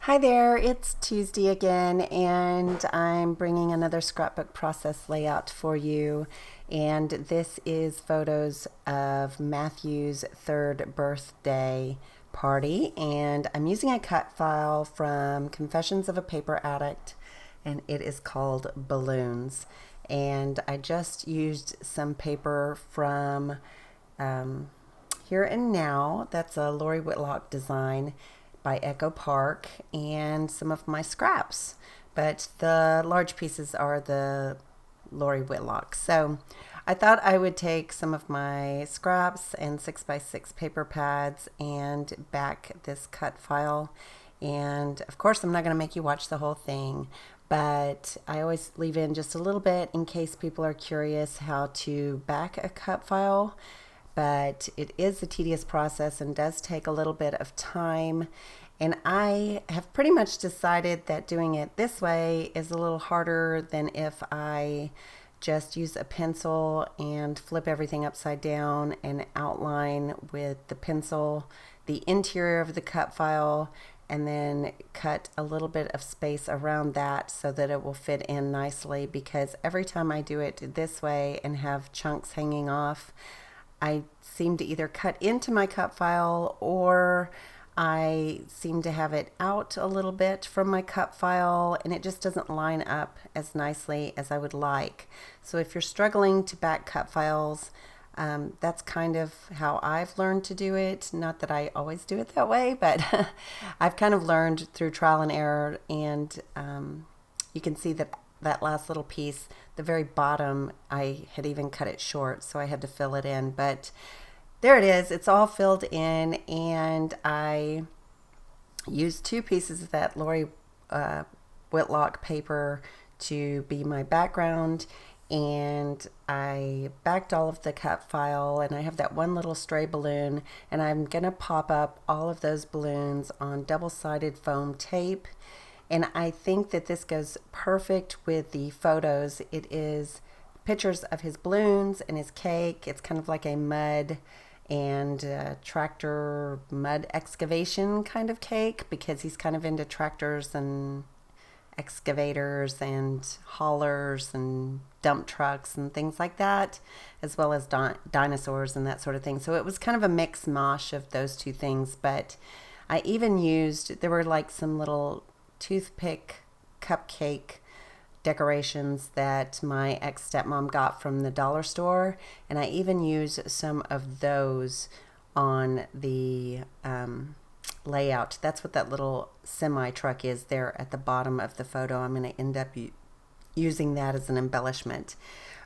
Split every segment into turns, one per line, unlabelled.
Hi there, it's Tuesday again, and I'm bringing another scrapbook process layout for you. And this is photos of Matthew's third birthday party. And I'm using a cut file from Confessions of a Paper Addict, and it is called Balloons. And I just used some paper from Here and Now. That's a Lori Whitlock design by Echo Park, and some of my scraps. But the large pieces are the Lori Whitlock. So I thought I would take some of my scraps and 6x6 paper pads and back this cut file. And of course, I'm not going to make you watch the whole thing, but I always leave in just a little bit in case people are curious how to back a cut file. But it is a tedious process and does take a little bit of time. And I have pretty much decided that doing it this way is a little harder than if I just use a pencil and flip everything upside down and outline with the pencil the interior of the cut file, and then cut a little bit of space around that so that it will fit in nicely, because every time I do it this way and have chunks hanging off, I seem to either cut into my cut file, or I seem to have it out a little bit from my cut file, and it just doesn't line up as nicely as I would like. So if you're struggling to back cut files, that's kind of how I've learned to do it. Not that I always do it that way, but I've kind of learned through trial and error. And you can see that that last little piece, the very bottom, I had even cut it short, so I had to fill it in. But there it is, it's all filled in, and I used two pieces of that Lori Whitlock paper to be my background, and I backed all of the cut file, and I have that one little stray balloon, and I'm gonna pop up all of those balloons on double-sided foam tape. And I think that this goes perfect with the photos. It is pictures of his balloons and his cake. It's kind of like a mud and tractor mud excavation kind of cake, because he's kind of into tractors and excavators and haulers and dump trucks and things like that, as well as dinosaurs and that sort of thing. So it was kind of a mix mosh of those two things. But I even used, there were like some little toothpick cupcake decorations that my ex-stepmom got from the dollar store, and I even use some of those on the layout. That's what that little semi truck is there at the bottom of the photo. I'm going to end up using that as an embellishment.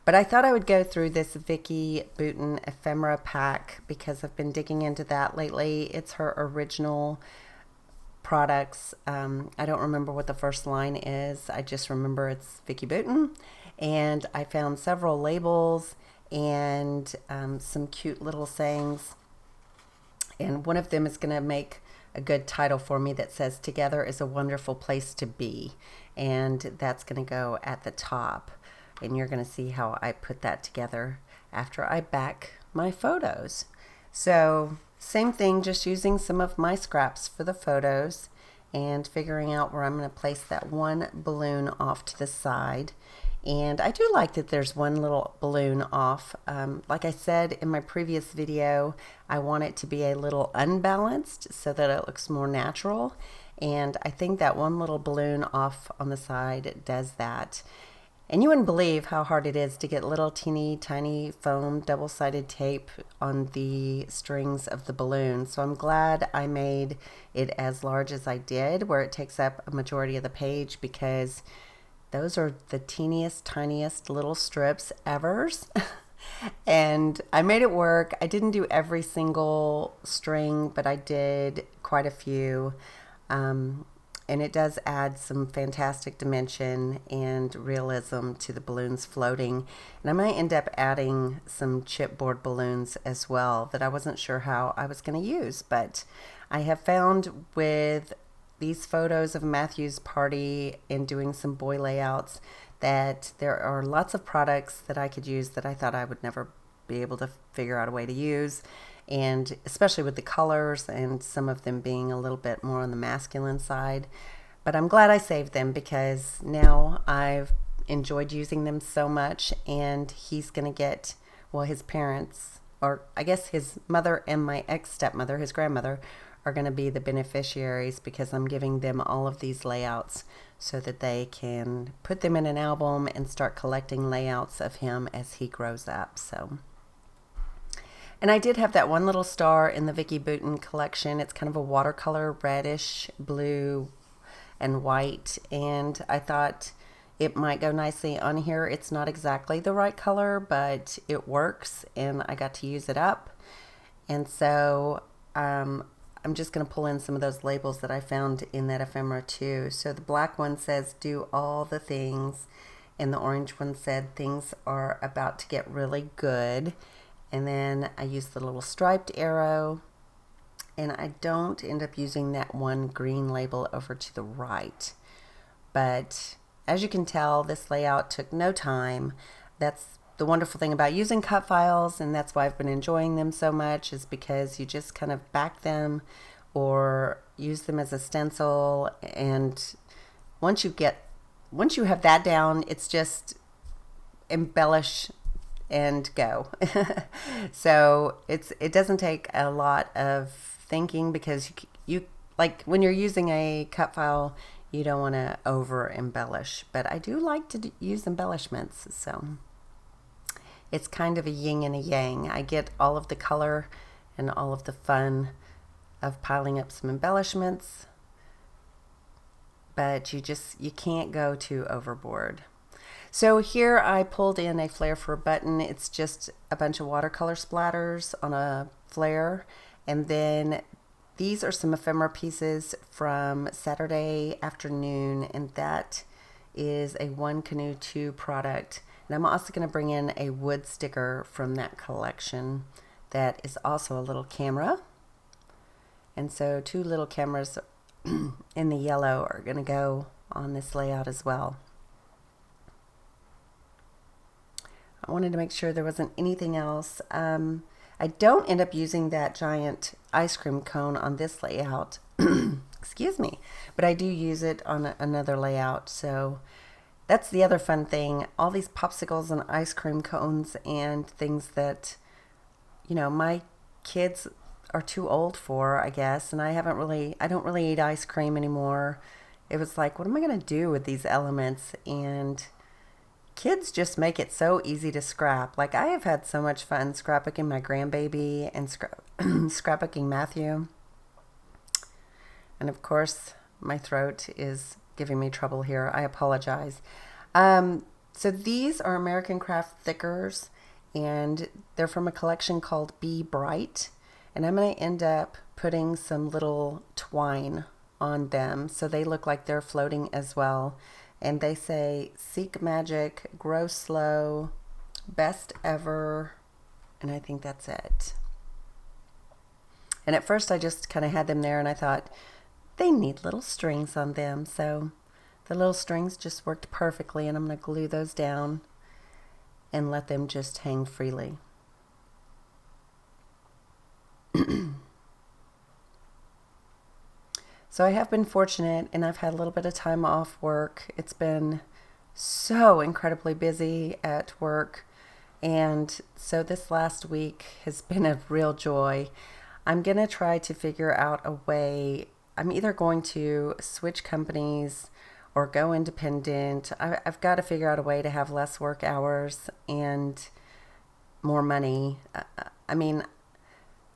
But I thought I would go through this Vicki Boutin ephemera pack because I've been digging into that lately. It's her original products. I don't remember what the first line is. I just remember it's Vicki Boutin, and I found several labels and some cute little sayings, and one of them is going to make a good title for me that says "Together is a wonderful place to be," and that's going to go at the top, and you're going to see how I put that together after I back my photos. So same thing, just using some of my scraps for the photos and figuring out where I'm going to place that one balloon off to the side. And I do like that there's one little balloon off. Like I said in my previous video, I want it to be a little unbalanced so that it looks more natural. And I think that one little balloon off on the side does that. And you wouldn't believe how hard it is to get little teeny tiny foam double-sided tape on the strings of the balloon. So I'm glad I made it as large as I did, where it takes up a majority of the page, because those are the teeniest, tiniest little strips ever. And I made it work. I didn't do every single string, but I did quite a few. And it does add some fantastic dimension and realism to the balloons floating. And I might end up adding some chipboard balloons as well that I wasn't sure how I was going to use. But I have found with these photos of Matthew's party and doing some boy layouts that there are lots of products that I could use that I thought I would never be able to figure out a way to use. and especially with the colors and some of them being a little bit more on the masculine side. But I'm glad I saved them because now I've enjoyed using them so much, and he's going to get, well, his parents, or I guess his mother and my ex-stepmother, his grandmother, are going to be the beneficiaries because I'm giving them all of these layouts so that they can put them in an album and start collecting layouts of him as he grows up. So, and I did have that one little star in the Vicky Bouton collection. It's kind of a watercolor reddish blue and white, and I thought it might go nicely on here. It's not exactly the right color, but it works, and I got to use it up. And so I'm just going to pull in some of those labels that I found in that ephemera too. So the black one says do all the things, and the orange one said things are about to get really good. And then I used the little striped arrow, and I don't end up using that one green label over to the right. But as you can tell, this layout took no time. That's the wonderful thing about using cut files, and that's why I've been enjoying them so much, is because you just kind of back them or use them as a stencil, and once you have that down, it's just embellish and go. So it doesn't take a lot of thinking, because you like when you're using a cut file, you don't want to over embellish, but I do like to use embellishments. So it's kind of a yin and a yang. I get all of the color and all of the fun of piling up some embellishments, but you can't go too overboard. So here I pulled in a flare for a button. It's just a bunch of watercolor splatters on a flare, and then these are some ephemera pieces from Saturday afternoon, and that is a One Canoe 2 product. And I'm also going to bring in a wood sticker from that collection that is also a little camera. And so 2 little cameras in the yellow are going to go on this layout as well. I wanted to make sure there wasn't anything else. I don't end up using that giant ice cream cone on this layout. Excuse me. But I do use it on another layout. So that's the other fun thing. All these popsicles and ice cream cones and things that, my kids are too old for, I guess. And I don't really eat ice cream anymore. It was like, what am I going to do with these elements? And kids just make it so easy to scrap. Like, I have had so much fun scrapbooking my grandbaby and scrapbooking Matthew. And of course, my throat is giving me trouble here. I apologize. So these are American Craft Thickers, and they're from a collection called Be Bright. And I'm going to end up putting some little twine on them so they look like they're floating as well. And they say, seek magic, grow slow, best ever, and I think that's it. And at first I just kind of had them there, and I thought, they need little strings on them. So the little strings just worked perfectly, and I'm going to glue those down and let them just hang freely. So I have been fortunate, and I've had a little bit of time off work. It's been so incredibly busy at work, and so this last week has been a real joy. I'm going to try to figure out a way. I'm either going to switch companies or go independent. I've got to figure out a way to have less work hours and more money. I mean,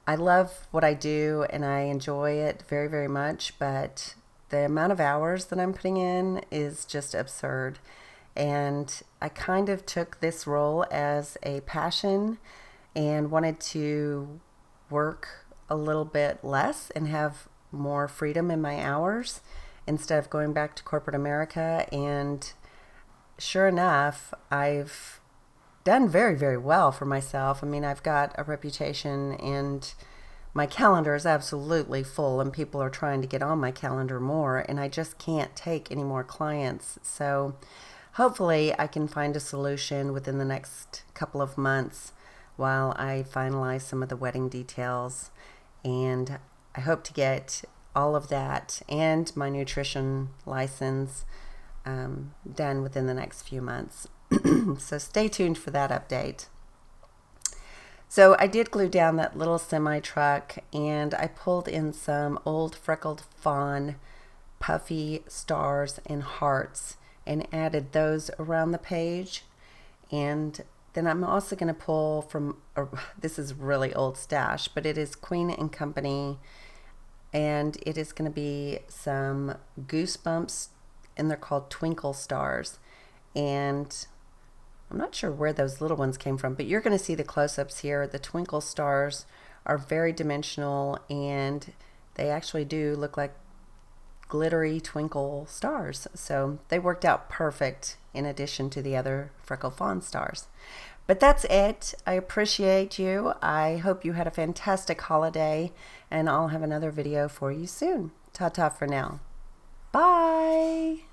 I love what I do and I enjoy it very, very much, but the amount of hours that I'm putting in is just absurd. And I kind of took this role as a passion and wanted to work a little bit less and have more freedom in my hours instead of going back to corporate America. And sure enough, I've done very, very well for myself. I mean, I've got a reputation and my calendar is absolutely full, and people are trying to get on my calendar more, and I just can't take any more clients. So hopefully I can find a solution within the next couple of months while I finalize some of the wedding details. And I hope to get all of that and my nutrition license done within the next few months. So stay tuned for that update. So I did glue down that little semi truck, and I pulled in some old freckled fawn puffy stars and hearts and added those around the page. And then I'm also going to pull from, this is really old stash, but it is Queen and Company, and it is going to be some Goosebumps, and they're called Twinkle Stars. And I'm not sure where those little ones came from, but you're going to see the close-ups here. The Twinkle Stars are very dimensional, and they actually do look like glittery twinkle stars. So they worked out perfect in addition to the other freckle fawn stars. But that's it. I appreciate you. I hope you had a fantastic holiday, and I'll have another video for you soon. Ta-ta for now. Bye.